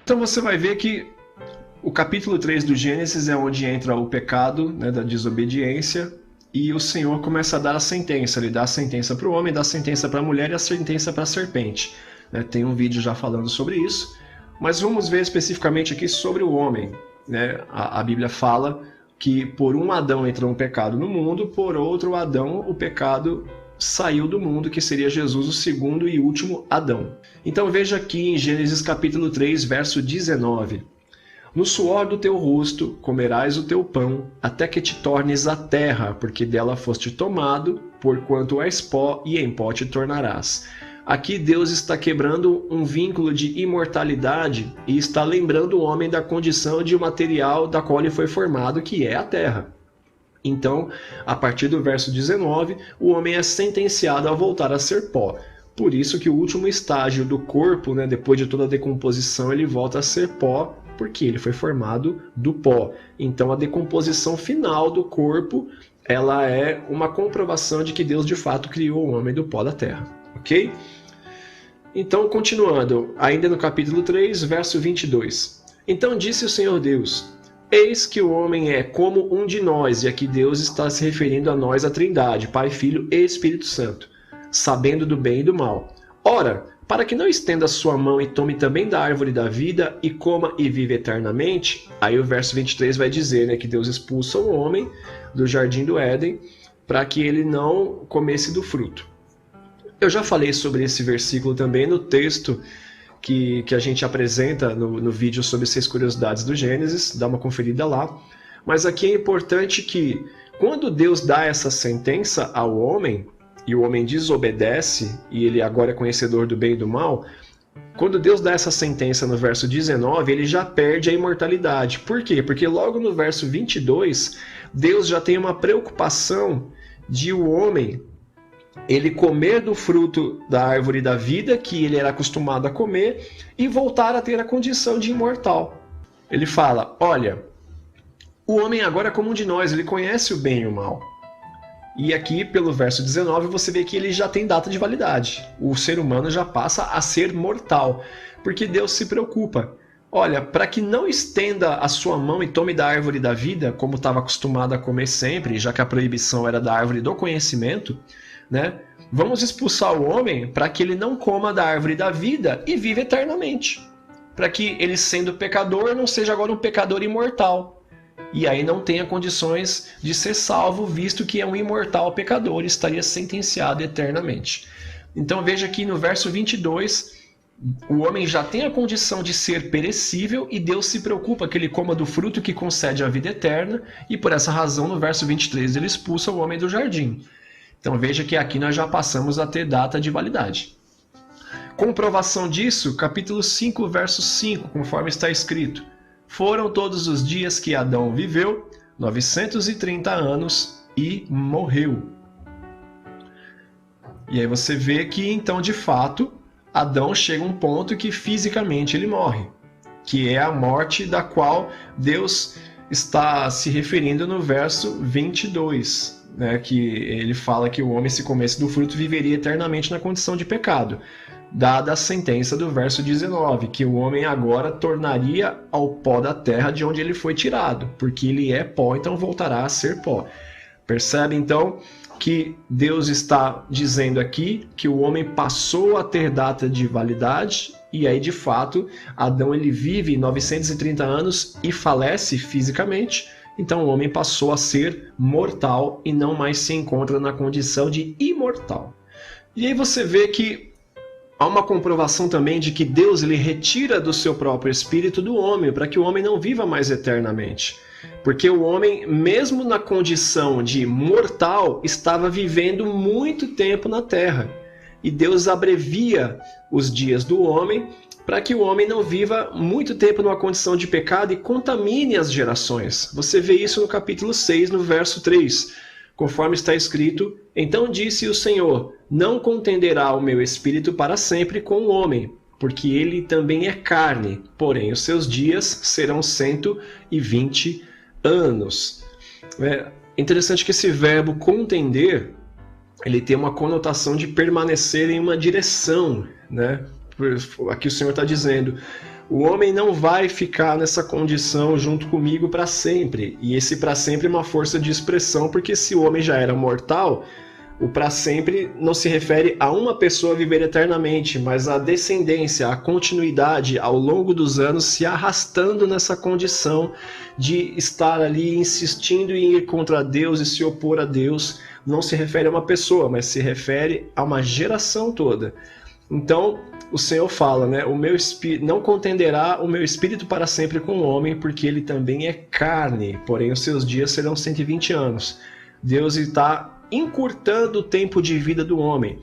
Então você vai ver que o capítulo 3 do Gênesis é onde entra o pecado, né, da desobediência, e o Senhor começa a dar a sentença. Ele dá a sentença para o homem, dá a sentença para a mulher e a sentença para a serpente. Tem um vídeo já falando sobre isso, mas vamos ver especificamente aqui sobre o homem. A Bíblia fala que por um Adão entrou um pecado no mundo, por outro Adão o pecado saiu do mundo, que seria Jesus, o segundo e último Adão. Então veja aqui em Gênesis capítulo 3, verso 19. No suor do teu rosto comerás o teu pão, até que te tornes a terra, porque dela foste tomado, porquanto és pó, e em pó te tornarás. Aqui Deus está quebrando um vínculo de imortalidade e está lembrando o homem da condição de material da qual ele foi formado, que é a terra. Então, a partir do verso 19, o homem é sentenciado a voltar a ser pó. Por isso que o último estágio do corpo, depois de toda a decomposição, ele volta a ser pó, porque ele foi formado do pó. Então, a decomposição final do corpo, ela é uma comprovação de que Deus de fato criou o homem do pó da terra. Ok? Então, continuando, ainda no capítulo 3, verso 22. Então disse o Senhor Deus: eis que o homem é como um de nós, e aqui Deus está se referindo a nós, a Trindade, Pai, Filho e Espírito Santo, sabendo do bem e do mal. Ora, para que não estenda sua mão e tome também da árvore da vida, e coma e vive eternamente, aí o verso 23 vai dizer que Deus expulsa o homem do jardim do Éden, para que ele não comesse do fruto. Eu já falei sobre esse versículo também no texto que a gente apresenta no vídeo sobre 6 curiosidades do Gênesis, dá uma conferida lá. Mas aqui é importante que, quando Deus dá essa sentença ao homem, e o homem desobedece, e ele agora é conhecedor do bem e do mal, quando Deus dá essa sentença no verso 19, ele já perde a imortalidade. Por quê? Porque logo no verso 22, Deus já tem uma preocupação de o homem ele comer do fruto da árvore da vida, que ele era acostumado a comer, e voltar a ter a condição de imortal. Ele fala, olha, o homem agora é como um de nós, ele conhece o bem e o mal. E aqui, pelo verso 19, você vê que ele já tem data de validade. O ser humano já passa a ser mortal, porque Deus se preocupa. Olha, para que não estenda a sua mão e tome da árvore da vida, como estava acostumado a comer sempre, já que a proibição era da árvore do conhecimento, vamos expulsar o homem para que ele não coma da árvore da vida e viva eternamente. Para que ele, sendo pecador, não seja agora um pecador imortal. E aí não tenha condições de ser salvo, visto que é um imortal pecador e estaria sentenciado eternamente. Então veja aqui no verso 22, o homem já tem a condição de ser perecível e Deus se preocupa que ele coma do fruto que concede a vida eterna, e por essa razão no verso 23 ele expulsa o homem do jardim. Então veja que aqui nós já passamos a ter data de validade. Comprovação disso, capítulo 5, verso 5, conforme está escrito. Foram todos os dias que Adão viveu, 930 anos, e morreu. E aí você vê que, então, de fato, Adão chega a um ponto que fisicamente ele morre, que é a morte da qual Deus está se referindo no verso 22. Que ele fala que o homem, se comesse do fruto, viveria eternamente na condição de pecado, dada a sentença do verso 19, que o homem agora tornaria ao pó da terra de onde ele foi tirado, porque ele é pó, então voltará a ser pó. Percebe então que Deus está dizendo aqui que o homem passou a ter data de validade, e aí de fato Adão ele vive 930 anos e falece fisicamente. Então o homem passou a ser mortal e não mais se encontra na condição de imortal. E aí você vê que há uma comprovação também de que Deus ele retira do seu próprio espírito do homem, para que o homem não viva mais eternamente. Porque o homem, mesmo na condição de mortal, estava vivendo muito tempo na terra. E Deus abrevia os dias do homem para que o homem não viva muito tempo numa condição de pecado e contamine as gerações. Você vê isso no capítulo 6, no verso 3. Conforme está escrito, então disse o Senhor, não contenderá o meu espírito para sempre com o homem, porque ele também é carne, porém os seus dias serão 120 anos. É interessante que esse verbo contender, ele tem uma conotação de permanecer em uma direção, Aqui o Senhor está dizendo: o homem não vai ficar nessa condição junto comigo para sempre. E esse para sempre é uma força de expressão, porque se o homem já era mortal, o para sempre não se refere a uma pessoa viver eternamente, mas à descendência, à continuidade ao longo dos anos, se arrastando nessa condição de estar ali insistindo em ir contra Deus e se opor a Deus. Não se refere a uma pessoa, mas se refere a uma geração toda. Então, o Senhor fala, né? O meu espírito não contenderá o meu espírito para sempre com o homem, porque ele também é carne, porém os seus dias serão 120 anos. Deus está encurtando o tempo de vida do homem.